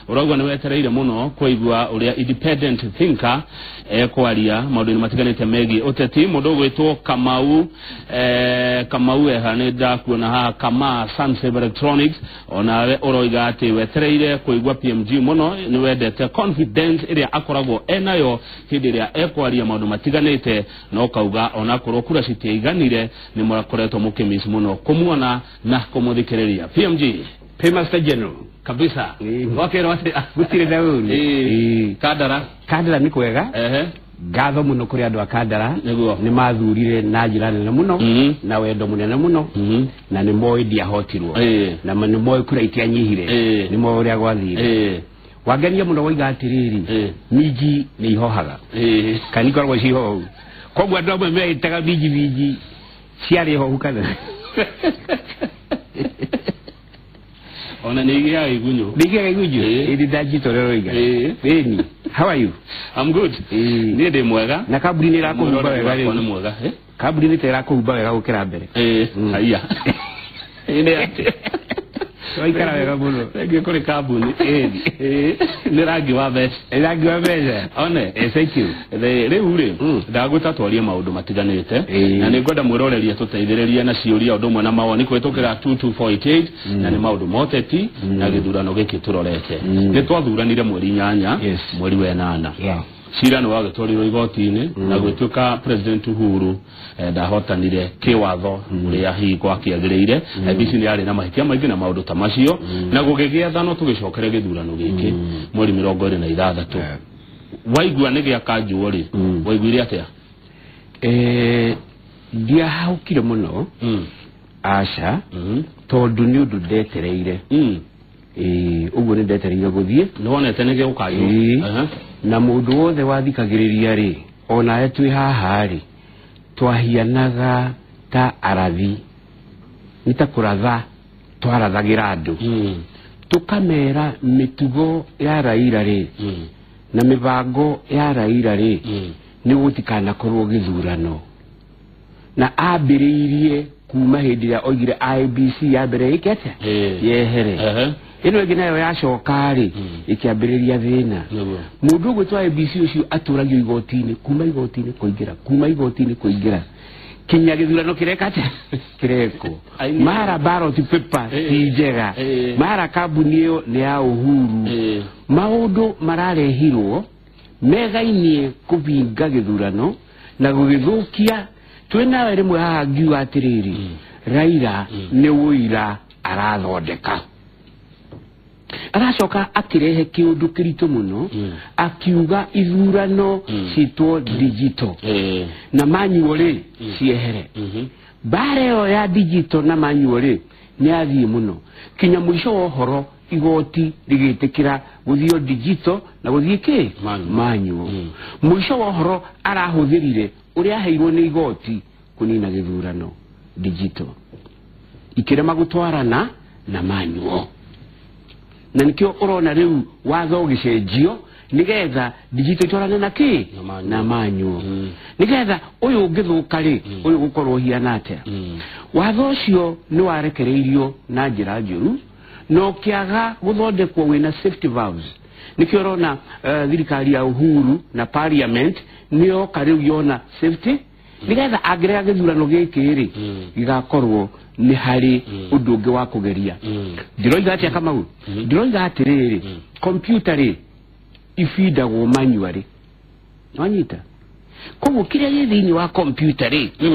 uragwa ni wetereire muno kuigwa uria independent thinker kwaria maundu matiganite megi uteti mundu gwitwo Kamau ehanida kuona ha kama Sunsaber Electronics onawe uroiga ati wetereire kuigwa PMG muno ni wendete confidence iria akoragwo enayo hindi iria kwaria maundu matiganite no kauga ona korwo kura citiaiganire ni murakoretwo mukimiss muno kumuona na kumuthikiriria PMG Paymaster General kabisa wakero ati gutire dauni Kandara ni kwega gatho muno kuri andu akandara ni mathurire na njira nene muno na wendo munene muno na ni moy dia hotirwo na ni moy kura itianyihire ni moy uria gwathire wagenia muno waiga atiriri miji ni ihohaga kanikorwo ciho kogwa andu amwe meitaga miji ciari ho hukana ona nigia igunyo idi dajito lero iga beni how are you? I'm good ni de mwega na kaburi ni rako huba wega ni mwega kaburi ni terako huba wega ukira mbere haya ine ate waikara wega muno ngi kuri kabuni ni rangi wa bes one thank you riu ri ndaguta twarie maundu matiganite na ni ngwenda mwiroreria tuteithiririe na ciuria undu mwe na mawoni kwitukira 22488 na ni maundu moteti na githurano giki turorete ni twathuranire mweri 8 mweri wa 8 cira ni wagitwarirwo igoti-ini na gwituka President Uhuru ndahotanire kiwatho uria hingo akiagiriire IEBC ni ari na mahitia maingi na maundu ta macio na gugigia thano tugicokere githurano giki mweri 26 waigua ni gia kanjuo ri waiguire atia dia haukire muno aca tondu ni undu ndetereire uguo ni ndetereire guthie nonete ni gikukayo na mundu wothe wathikagiriria ri ona etwi haha ri twahianaga ta arathi nita kuratha twarathagira andu tukamera mitugo ya Raila ri na mibango ya Raila ri ni gutikana korwo githurano na ambiriirie kuma hindi ya oigire IEBC ya mbere ikete yehere ino ngina yo yacoka ri ikiambiriria thina mundu gwitwa IEBC ucio aturagio igoti-ini kuma igoti-ini kuingira kinya githurano kirekate kireko mara ballot paper tijega mara kabuni yo ni ya Uhuru maundu mararehirwo megainie kubinga githurano na gugithukia twina rimwe haha ngiuga atiriri Raila ni wuira arathondeka aracoka akirehe kiundu kiritu muno akiuga ithurano citwo digital na manual ciehere bareo ya digital na manual ni athie muno kinya mwisho wa horo igoti rigitikira guthio digital na guthie ki manual mwisho wa horo arahuthirire uria heirwo ni igoti kunina githurano digital ikirema gutwarana na manual na nikio urona riu watho gicenjio nigetha digital twarane na ki na manual nigetha uyu ngithuka ri uyu gukorwo hiana atia watho ucio ni warekereirio na njira njuru no kiaga guthondekwo wina safety valves nikio urona thirikari ya Uhuru na parliament nio kariu yona safety nigetha agirega githurano giki ri gigakorwo ni hari undu ungi wa kugeria ndiroiga atia Kamau ndiroiga atiriri computer ri ifidagwo manually wanyita koguo kiria gi thiini wa computer ri ni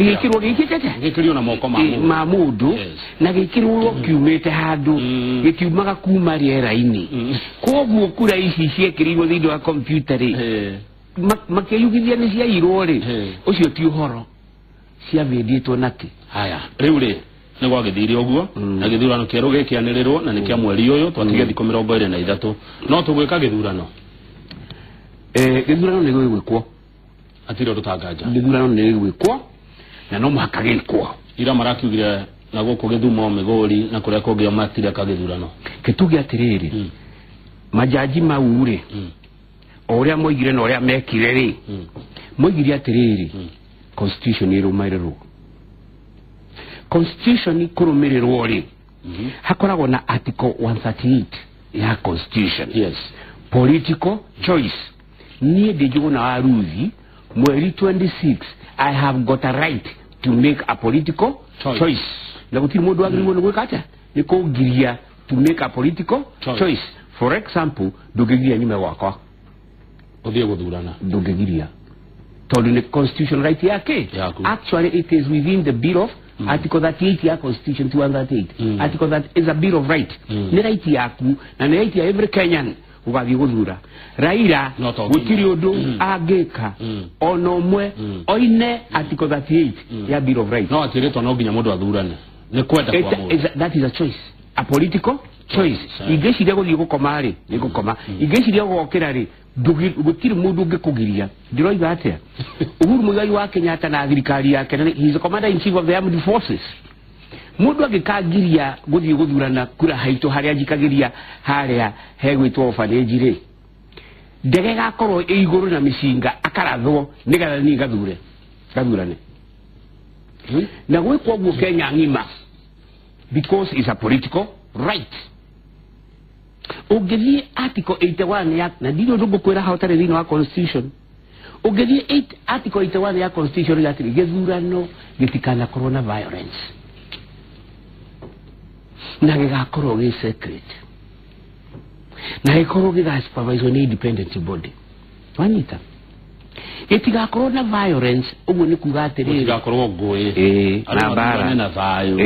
gwikirwo gikitete gikirio na moko ma mundu na gikirwo kiumite handu gikiumaga kuma riera-ini koguo kura ici ciekirirwo thiini wa computer ri makiyugithia ni cia irwo ri ucio ti uhoro cia venditwo nati haya riu ri ni gwagithire uguo na githurano kieru gikianirirwo na ni kia mweri uyu twatige thiko 23 no tugwika githurano githurano ni gwikwo atiro rutanganja githurano ni gwikwo na no makagikwo ira marakiugire na guku Githumo Migori na kuria kungi matire ka githurano kitugi atiriri majaji maure oria moigire na oria mekire ri moigire atiriri constitution irumirwo constitution kurumirirwo ri hakoragwo na article 138 ya constitution. Yes. Political choice. Ni de jona aruzi mweri 26 I have got a right to make a political choice. Na kutiri modu agri mono gwekata niko giria to make a political choice. For example, dogegiria nyume wako odie guthurana dogegiria told the constitution right yake. Actually it is within the bill of article 38 ya constitution 238. Article that is a bill of right. Ni right yaku na ni right ya every Kenyan ugathi guthura. Raila gutiri undu ageka ono mwe oine article 38 ya bill of right. No atiretwa no ginya mundu athurane. Ni kwenda kwa mundu. That is a choice. A political choice. Igeshi rego gukoma ri ni gukoma. Igeshi rego gokira ri gutiri mundu ngikugiria. Ndiroiga atia. Uhuru Muigai wa Kenyatta na thirikari yake he is the commander in chief of the armed forces. Mundu agikagiria guthii guthurana kura haito haria jikagiria haria hegwitwo orphanage ri. Ndege gakorwo iguru na mishinga akarathwo nigatha ni gathurane. Na gwikwo gwo Kenya ngima because it's a political right. Ugethi article 81 ya na ndiyo ndugu kwera hautare thini wa constitution. Ugethi article 81 ya constitution ya githurano gitikana corona violence. Na gigakorwo gi secret. Na gikorwo gi supervised independent body. Wanyita. Etiga corona violence ugu ni kuga atiriri tigakorwo ngui na bara na thayo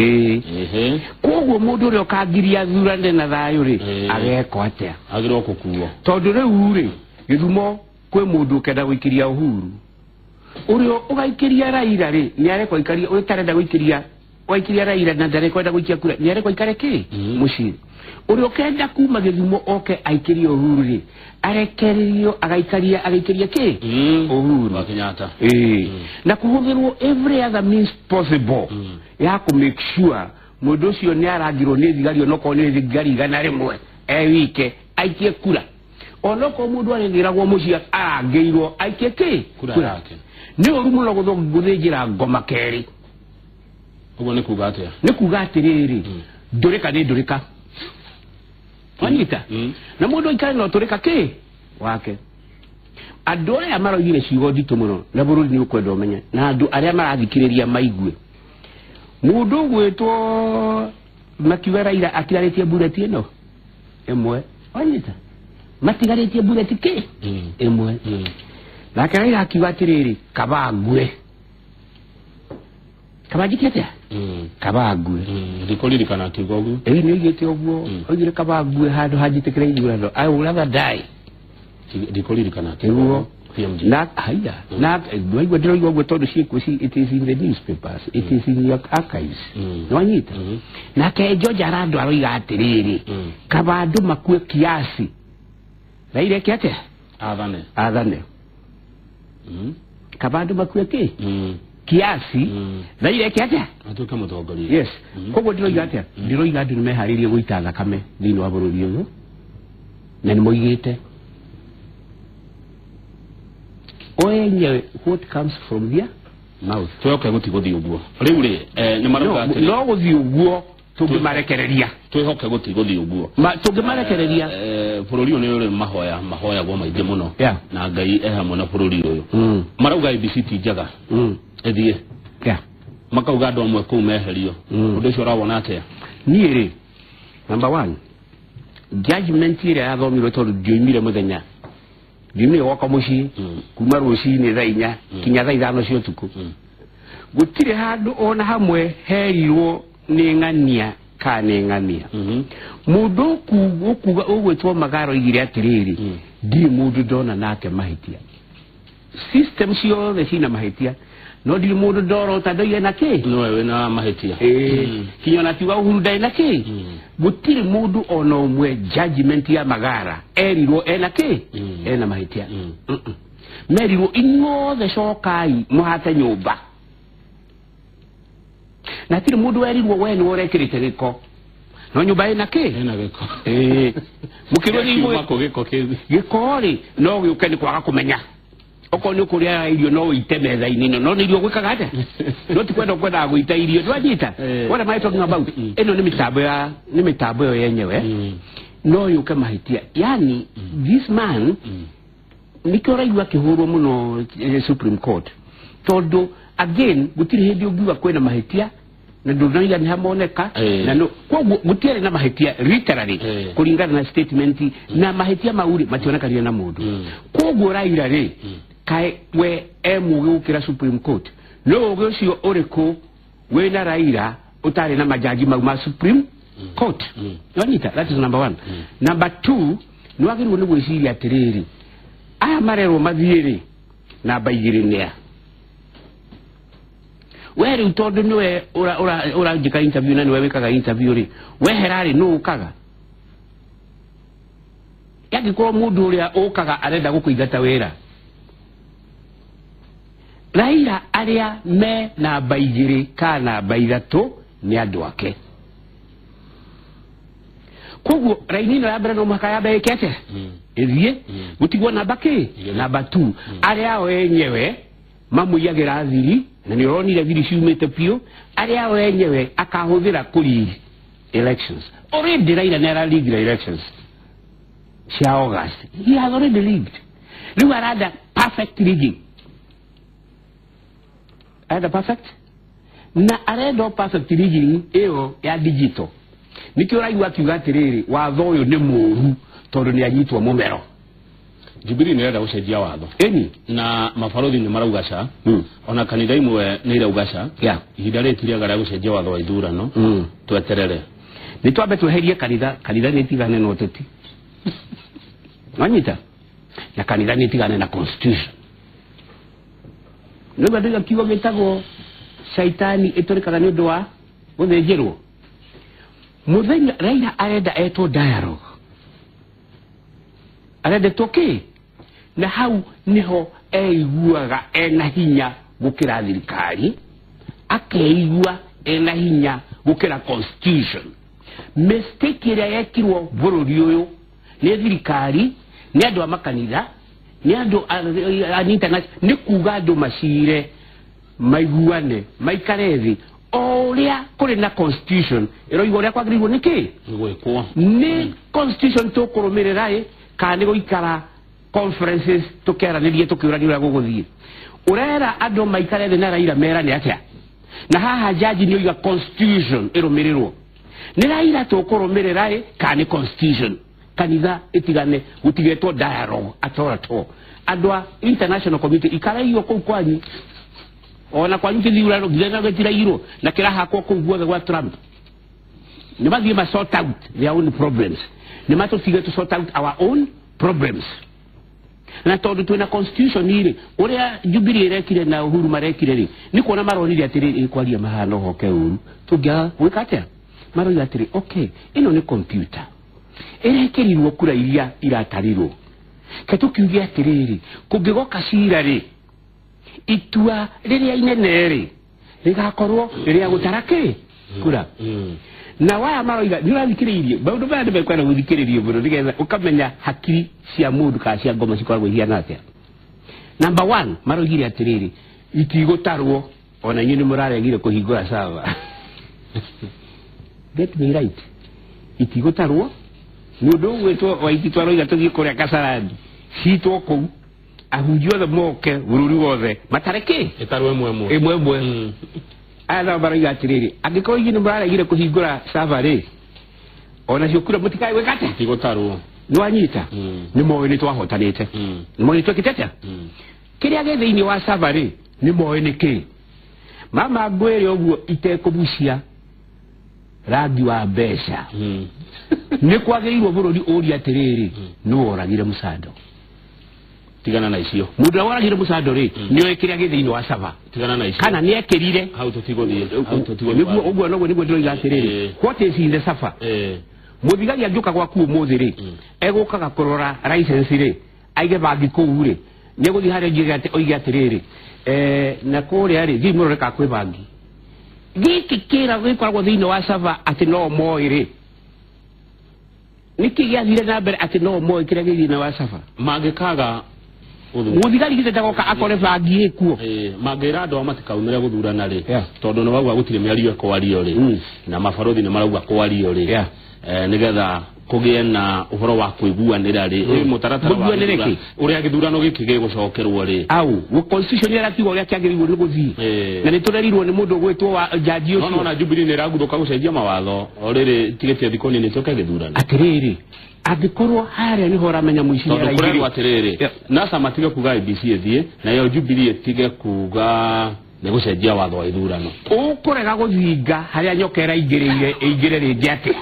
koguo mundu uri okagiria thurane na thayo ri ageko atia agirwo kukuo tondu riu ri githumo kwe mundu kenda guikiria Uhuru uri ugaikiria Raila ri ni areko ikaria uri tarenda guikiria waikiria Raila na ndareko kwenda guikia kura ni areko ikare ki mushiri uri okenda kuma githumo oke aikiria Uhuru ri arekererio agaikiria ki Uhuru wa Kenyatta na kuhũthĩrwo every other means possible ya ku make sure mundu ucio ni arangirwo ni thigari no ko ni thigari gana rimwe wike aikie kura onoko mundu arengiragwo mucia arangirwo aikie ki kura yake ni urumu no guthinjira ngoma keri ugo ni kuga atia ni kuga atiriri ndurika ni ndurika Wanyita na mundu ikare no turika ki wake andu aya maroigire ciugo ndito muno na bururi ni ukwenda umenya na andu aria marathikiriria maigue mundu gwetwo makiuga Raila atigarĩtie bullet ino emwe wanyita matigarĩtie bullet ki emwe na Raila akiuga atiriri kabangwe kabagitete kabagwe ndikolirikana kigogo ni igete ogwo ogire kabagwe handu hajitekere igurano I will rather die ndikolirikana kigogo na haya na ndwaigwa ndiro ogwo tondu ciiko it is in the newspapers it is in your archives nwanyita na ke George Arando aroiga atiriri kabandu makue kiasi Raila kiate athane kabandu makue ki kiasi Raila kiate atuka mutongoria yes kogo ndiroiga atia ndiroiga andu nimeharirie guita thakame thini wa bururi uyu na ni moigite oenye what comes from their mouth twoke gutiguthi uguo riu ri ni maruga ati no guthi uguo tungimarekereria twihoke gutiguthi uguo tungimarekereria bururi uyu ni uri mahoya gwa maingi muno na Ngai hamwe na bururi uyu maruga IBC njaga ethie makauga andu amwe kuu meherio undu ucio urabona atia nie ri number 1 judgment ire athomirwo tondu ndioimire muthenya ndimire wako mucii kuma rucini thaa 4 kinya thaa 5 cia utuku gutire handu ona hamwe herirwo ni ng'ania kana ng'ania mundu kuga ugwetwo Magaro igire atiriri ndi mundu ndona nake mahitia system ciothe cina mahitia no ndi mundu ndoro tandoire na ki no we na mahitia kinyo na tiwa Uhuru ndai na ki gutire mundu ona umwe judgment ya Magara erirwo ena ki ena mahitia merirwo inyothe cokai muhate nyumba na tiri mundu erirwo we ni urekirite giko no nyumba ina ki ena giko mukirwo ni mako giko kizi giko ri no giuke ni kwaga kumenya oko ni kuria irio no ite metha inino no irio gwikaga ate no ti kwenda guita irio ndwanyita what am I talking about eno ni mitambo yo yenyewe no yuke mahitia yani this man nikora igwa kihoro muno Supreme Court todo again gutiri hindi ugiwa kwena mahitia na ndonaiga ni hamoneka na no kwa gutire na mahitia literally kulingana na statement na mahitia mauri mationeka ria na mundu kwa Raila ri kai we emugukira Supreme Court no ugocio oreko we na Raila utari na majaji ma Supreme Court yonita that is number 1 number 2 no agiru ni gwiciria atiriri aya marero mathiiri na baigiri nia weri utondo niwe ora jika interview na niwe wekaga interview ri we herari no ukaga yaki ko mundu uria ukaga arenda gukuigata wera Raila aria me na baigiri kana baigatu ni andu ake koguo Rainino ya brano makaya bekete ethie gutigwo namba ki namba 2 aria o enyewe mamuyagira thiri na ni ronire thiri ciumite pio aria o enyewe akahuthira kuri elections already Raila nera league elections cia August he has already leagued riu arada perfect rigging arada perfect na arenda perfect rigging eo ya digital nikio raigwa kiuga atiriri watho uyu ni muru tondu ni anyitwa mumero Jubilee ni renda gucenjia watho eni na mabarothi ni maraugaca ona kanitha imwe ni iraugaca ihinda ritiria gara gucenjia watho wa ithurano tweterere ni twambe tweherie kanitha ni tigane na uteti wanyita na kanitha ni tigane na constitution no badiga kiugo gitagwo shaitani itorikaga ni undu wa guthenjerwo muthenya Raila arenda eto dialogue arenda toke na hau niho eiguaga ena hinya gukira thirikari akeigua ena hinya gukira constitution mistake ira yekirwo bururi uyu ni thirikari ni andu amakanitha ni andu international ni kuga andu macire maiguane maikarethi oria kuri na constitution ero igoria kwagiriwo niki gwekwo ni constitution to kurumirira kandi goikara conferences tukeranirie tukiurania guguthie urera andu maikare na Raila mera ni atia na haha jaji ni oiga constitution irumirirwo ni Raila to kurumirira kandi constitution kanitha itigane gutigetwo dialogue atorato andwa international committee ikara iyo kou kwanyu ona kwa nyuki thurano githena getira iro na kiraha kwa kuguothe gwa Trump ni mathie ma sort out their own problems ni matotige to sort out our own problems na tondu twina constitution iri uria Jubilee irekire na Uhuru marekire ri ni kuona maronire atiri kwaria mahano hoke uru tugia wikatia maroni atiri okay ino ni computer irekirirwo kura iria iratarirwo ketukiugia atiriri kungigoka cira ri itua riria inene ri rigakorwo riria gutarake kura na waya maroiga nirathikiririe baundu bande bekwenda guthikiririe muno nigetha ukamenya hakiri cia mundu ka cia ngoma cikoragwo hiana atia number 1 maroigire atiriri itigotarwo ona nyini muraregire kuhingura sava get me right itigotarwo mundu gwetwo waiti twaroiga tuthie kuria Kasarani citwo kou ahunjio the moke bururi wothe matareke etarwe emwe ala baroiga atiriri angiko yini muraregire kuhingura sava ri ona ciokura mutikai wekate itigotarwo nwanyita ni moyo ni twahotanite ni moyo twekitete kiria getheini wa sava ri ni moyo niki mama gwere oguo itekubucia rangi wa mbeca ni kwageirwo bururi uri atiriri no oragire Musando tigana na icio mundu oragire Musando ri ni oikiria getheini wa sava tigana na icio kana ni ekirire hau tutigothie niguo oguo no niguo ndiroiga atiriri what is in the safa muthigari anjuka gwaku umuthi ri egukaga kurora license ri aige bangi kuu ri ni guthi hare njigate oiga atiriri na kuria ri thimuro reka kwi bangi giki kira gwikoragwo thiini wa sava ati no moiri niki giathire na mbere ati no moi kira githina wa sava mangikaga muthigari gite tagoka akore bangi ekuo mangira andu amatikaumire guthurana ri tondu no bagwa gutire miario kwario ri na mabarothi ni marauga kwario ri nigetha kugie na uhoro wa kuiguanira ri mutaratara wa uria githurano giki gigucokerwo ri au wo constitution ya ratigo uria kiagiriwo ni guthii na ni turerirwo ni mundu gwitwo wa jaji ucio na Jubilee ni raguthuka gucenjia mawatho oriri tigete thikoni ni tuke githurano atiriri agikorwo haria ni hora menya muiciria ra igiri atiriri NASA matige kuga IBC ethie na yo Jubilee tige kuga ne gucenjia watho wa ithurano ukurega guthinga haria nyokera igire ringi atia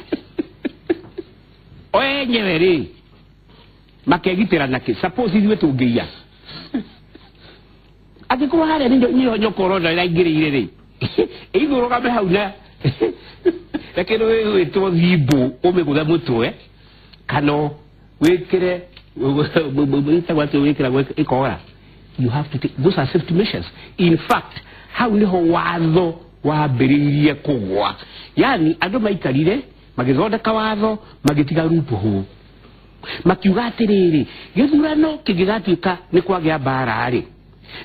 oenyewe ri makegitira nake suppose ithuĩ tũngĩia angĩkorwo harĩa nĩ nyokoro na ingĩrĩire rĩ igũrũgame hau na reke nĩ wĩtwo thimbũ ũmĩgũthe mũtwe kana wĩkĩre wĩtagwo atĩ wĩkĩra ĩkora. You have to take those are safety measures. In fact hau nĩho watho wambĩrĩirie kũgwa, yani andũ maikarire magithondeka watho magitiga rupu hu makiuga atiriri githurano kigigatuika ni kwagĩa mbara ri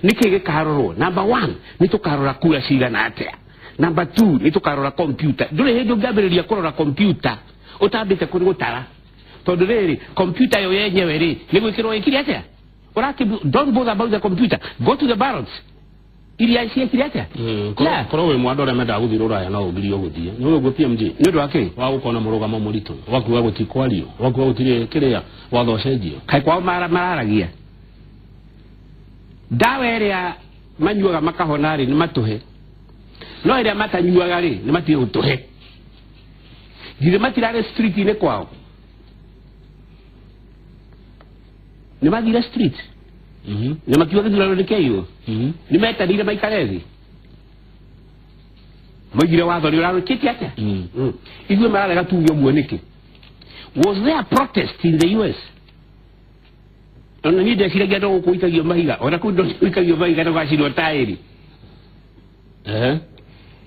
niki gikarorwo. Number 1 ni tukarora kura cigana atia. Number 2 ni tukarora computer. Ndure hindi ungambiriria kurora computer utambite kuri gutara tondu riri computer yo yenyewe ri ni gwikirwo ikiri atia uraki. Don't bother about the computer, go to the ballots iria ikiri atia korwo we mwandu ore menda guthirura ya no ugirio guthie ni we guthie mji ni ndu ake wa gukona murugamo muritu wakuwa gutikwario wakuwa gutire kiria wathocenjio kai kwao mararagia dawa iria manyuaga makahona ri ni matuhe no iria matanyuaga ri ni matire utuhe dire matirare street ine kwao ni magira street ni makiwa githurano nikeiyo ni metanire maikarezi moigire watho ni urarukiti atia ithuĩ mararega tuge muoneke. Was there a protest in the US? Ona ni ndeciragia ndo gukuithagio mahiga ona kuu ndo gukuithagio mahiga ndo gacirwo taĩri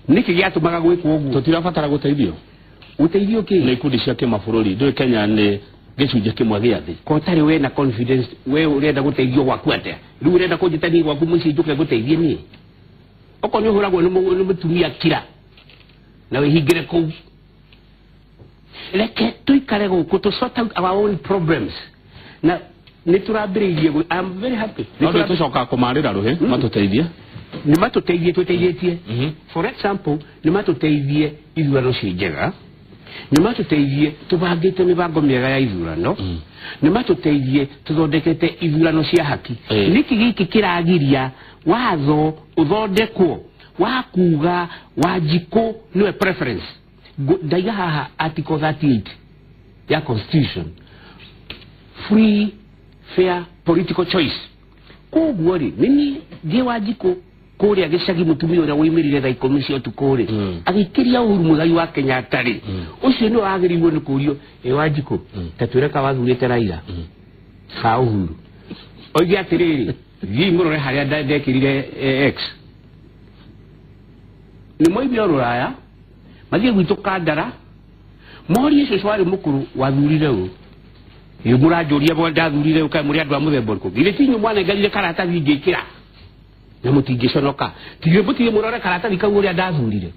niki giatumaga gwikwo ũguo. Tutirabatara guteithio ki ni ikundi cia kimabũrũri ndũĩ Kenya ni gicunjĩ kimwe gĩa thĩ ko tari we na confidence we urenda guteithio gwaku atia riu urenda kunjitani gwaku muci njuke guteithie ni oko ni uhuragwo ni mutumia kira na wihingire kuu. Reke tuikare guku to sort out our own problems na niturambiriirie. I'm very happy no tucoka kumarira ruhe matuteithie ni matuteithie tuteithietie. For example ni matuteithie ithurano cinjega ni matuteithie tubangite mibango miega ya ithurano ni matuteithie tuthondekete ithurano cia haki. Niki giki kiragiria watho uthondekwo wa kuga Wanjiku niwe preference ndaiga haha article 38 ya constitution free fair political choice koguo ri nini die Wanjiku kuria gicagi mutumia uria wimirire tha 10 cia utuku ri agikiria Uhuru Muigai wa Kenyatta ri ucio ni wagiriirwo ni kurio Wanjiku tatwireka wathurite Raila ha Uhuru oigi atiriri thii murore haria ndekirire X ni moibio ruraya mathie gwitu kandara mori icio swari mukuru wathurire u yo murajoria bo ndathurire uka muri andu a muthembo ko gire tinyu mwana ngarire karata ngikira na mutingiconoka tigire mutige murore karata bikau uria ndathurire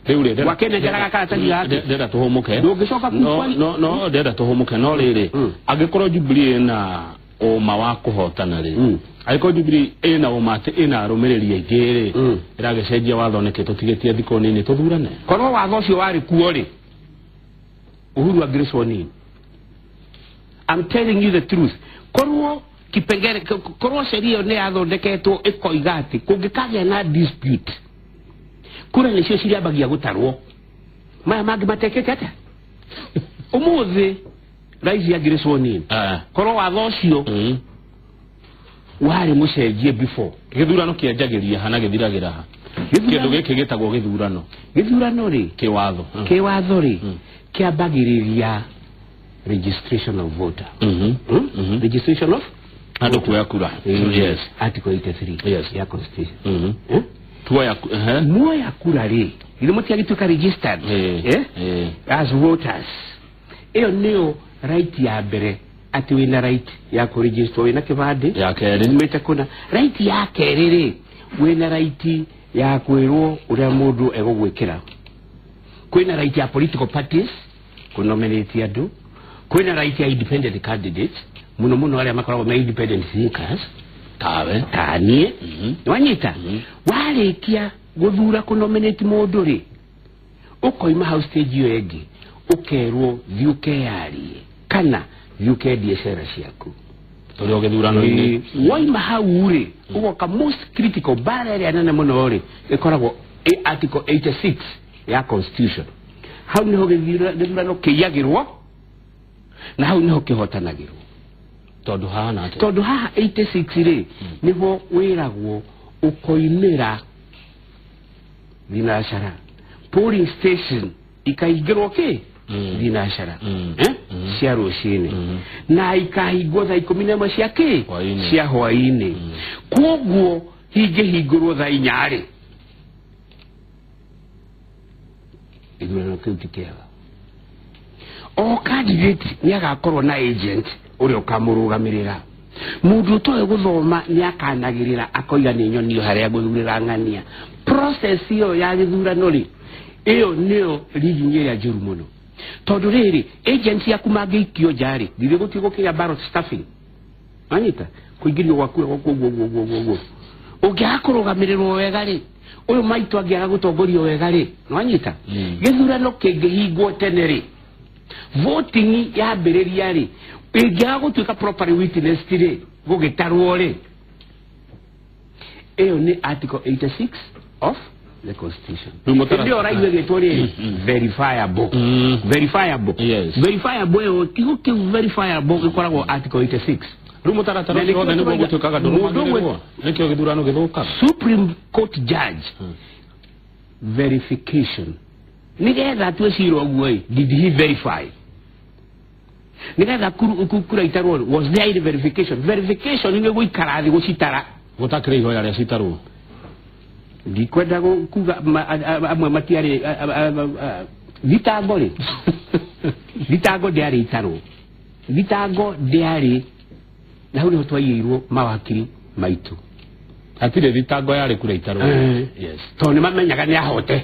riu ri wakene njaraga karata yake ndenda tuhumuke ndungicoka no ndenda tuhumuke no riri angikorwo Jubilee na oma wa kuhotana ri aiko Jubilee ina umate ina arumiriri aingiri iragecenjia watho neke tutigetie thiko nini tuthurane korwo watho ucio wari kuo ri Uhuru agreswo nini. I'm telling you the truth. Korwo kipengere korwo sheria ne athondeketwo ikoiga ati kungikagĩa na dispute kura nicio ciriambagia gutarwo maya mangi matekete ata umuthi raisi agreswo nini korwo watho ucio wari mucenjie before githurano kianjagiria hana githiragira ha kindu giki gitagwo githurano ri kiwatho ri kiambagiriria registration of voter registration of andu kuya kura yes article 83 yes ya constitution moya kura ri ile mutiagituka registered as voters iyo niyo right ya mbere ati wina right ya ku register wina kibande ya keri nimete kuna right ya keri ri wina right ya kwirwo uria mundu egugwikira kwina right ya political parties kunominate andu kwina right ya independent candidates muno wale makoragwo me independent thinkers tawe tanie wanyita wale kia guthura ku nominate mundu ri ukoima house stage yo egi ukerwo thiuke yari kana thiuke diesera ciaku turi ogethurano ini waima hau ri ugoka most critical barrier ya nene muno ri ikoragwo article 86 ya constitution hau niho githurano kiyagirwo na hau niho kihotanagirwo tondu haha 86 ri niho wiragwo ukoimira binashara polling station ikaigirwo ki binashara cia rucini na ikahingwo thaa 11 cia ki cia hwaini koguo hingirwo thaa 4 ri igurano kiu tikega o candidate ni agakorwo na agent uri ukamurugamirira mundu toye guthoma ni akanagirira akoiga ni nyonio haria guthurira ngania process iyo ya githurano ri iyo niyo riginye ya juru muno tondu riri agent yaku mangeikio jari thire gutigo kia ballot stuffing anyita kuigirio gwaku ugiakurugamiriro wega ri uyu maitu agiaga gutongorio wega ri anyita githurano kingihingwo tene ri voting ya beriria ri ingiaga gutuika properly witnessed ri gugitarwo ri iyo ni article 86 of the constitution ndio right we getore verifiable verifiable yes verifiable tigo ki verifiable ikoragwo article 86 rumo taratara ciothe niguo gutuikaga ndurumagirwo nikio githurano githuka Supreme Court judge verification nigetha twicirwo guo did he verify nigetha kura itarwo was there verification ni guikara thi gucitara gutakire ihoya ria citarwo ndikwenda kuga amwe matiari vitango ri vitango diari itarwo vitango diari na huri hotwairwo mawakiri maitu atire vitango yari kura itarwo yes to ni mamenyaga ni ahote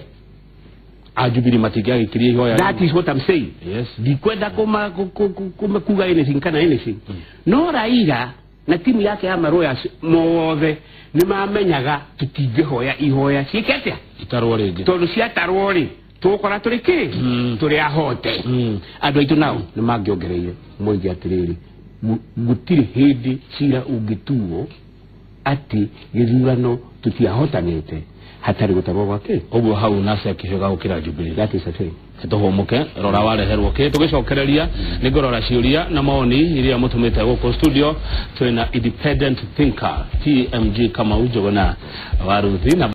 ajubiri matigia ikirie ihoya that is what I'm saying yes ndikwenda kuga anything kana anything no Raila na timu yake ya maroya mothe ni mamenyaga tutingihoya ihoya cikete itarwo ringi tondu cia tarwo ri tukora turi ki turi ahote andu aitu nao ni mangiongereire moige atiriri gutiri hindi cira ungituo ati githurano tutiahotanite hatari gutarwo gwake uguo hau nase akihoga ukira Jubilee that is a thing tuhomuke rora wareherwo ke tugicokereria ni ngorora ciuria na maoni iria mutumite guko studio twina independent thinker TMG kama ujogona waruthi na